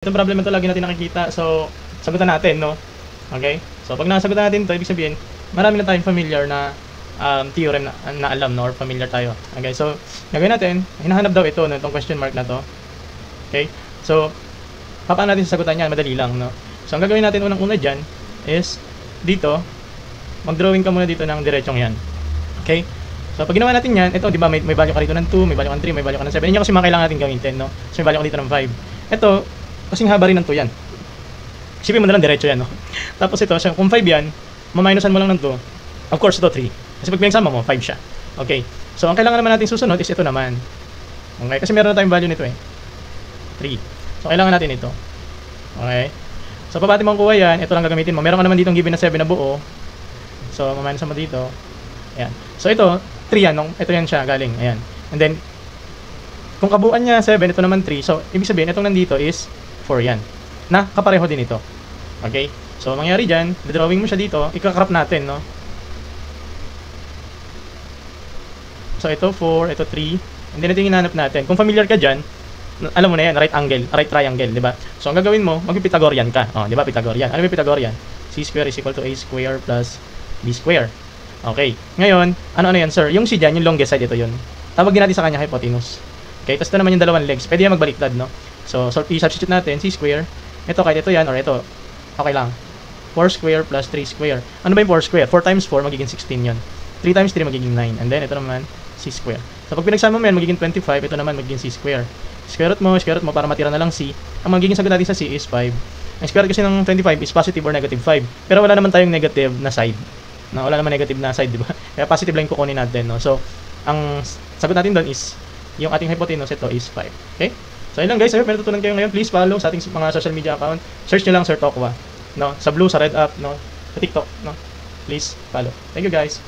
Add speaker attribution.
Speaker 1: Itong problem ito lagi natin nakikita. So, sagutan natin, no? Okay? So, pag nasagutan natin ito, ibig sabihin, marami na tayong familiar na theorem na alam, no? Or familiar tayo. Okay? So, gagawin natin, hinahanap daw ito, no? Itong question mark na to. Okay? So, paano natin sasagutan yan? Madali lang, no? So, ang gagawin natin unang-una dyan is, dito, mag-drawing ka muna dito ng diretsong yan. Okay? So, pag ginawa natin yan, ito, di ba, may value ka dito ng 2, may value ka ng 3, may value ka ng 7. Yan yung kasi mga kailangan natin gawin 10, no? So, may value ka dito ng 5. Ito, kasing haba rin ng 2 yan. Isipin mo na lang diretso yan, no? Tapos ito, kung 5 yan, maminusan mo lang ng 2. Of course, ito 3. Kasi pag pinagsama mo, 5 siya. Okay. So, ang kailangan naman natin susunod is ito naman. Okay. Kasi meron na tayong value nito eh. 3. So, kailangan natin ito. Okay. So, pabati mo ang kuha yan, ito lang gagamitin mo. Meron ka naman ditong given na 7 na buo. So, maminusan mo dito. Ayan. So, ito, 3 yan. Ito yan siya, galing. Ayan. And then, kung kabuuan niya 7, ito naman 3. So, ibig sabihin, itong nandito is 4 yan. Na kapareho din ito. Okay? So, mangyari dyan, drawing mo siya dito, ikakrop natin, no? So, ito 4, ito 3. And then, ito yung hinanap natin. Kung familiar ka dyan, alam mo na yan, right triangle, di ba? So, ang gagawin mo, mag-Pythagorean ka. Oh, di ba, Pythagorean. Ano yung Pythagorean? C square is equal to A square plus B square. Okay. Ngayon, ano yan, sir? Yung C dyan, yung longest side, ito yun. Tawagin natin sa kanya hypotenuse. Okay, tapos ito naman yung dalawang legs. Pwede yan magbaliktad, no? So, i-substitute natin, C square. Ito, kahit ito yan, or ito. Okay lang. 4 square plus 3 square. Ano ba yung 4 square? 4 times 4, magiging 16 yun. 3 times 3, magiging 9. And then, ito naman, C square. So, pag pinagsama mo yan, magiging 25. Ito naman, magiging C square. Square root mo, para matira na lang C. Ang magiging sagot natin sa C is 5. Ang square root kasi ng 25 is positive or negative 5. Pero wala naman tayong negative na side. No, wala naman negative na side, di ba? Kaya positive lang yung kukunin natin, no? So, ang sagot natin doon is, yung ating hypotenuse, ito is 5. Okay? So, yun lang guys. I hope may natutunan kayo ngayon. Please follow sa ating mga social media account. Search nyo lang Sir Tokwa. No? Sa Blue, sa Red App, no? Sa TikTok, no? Please follow. Thank you guys.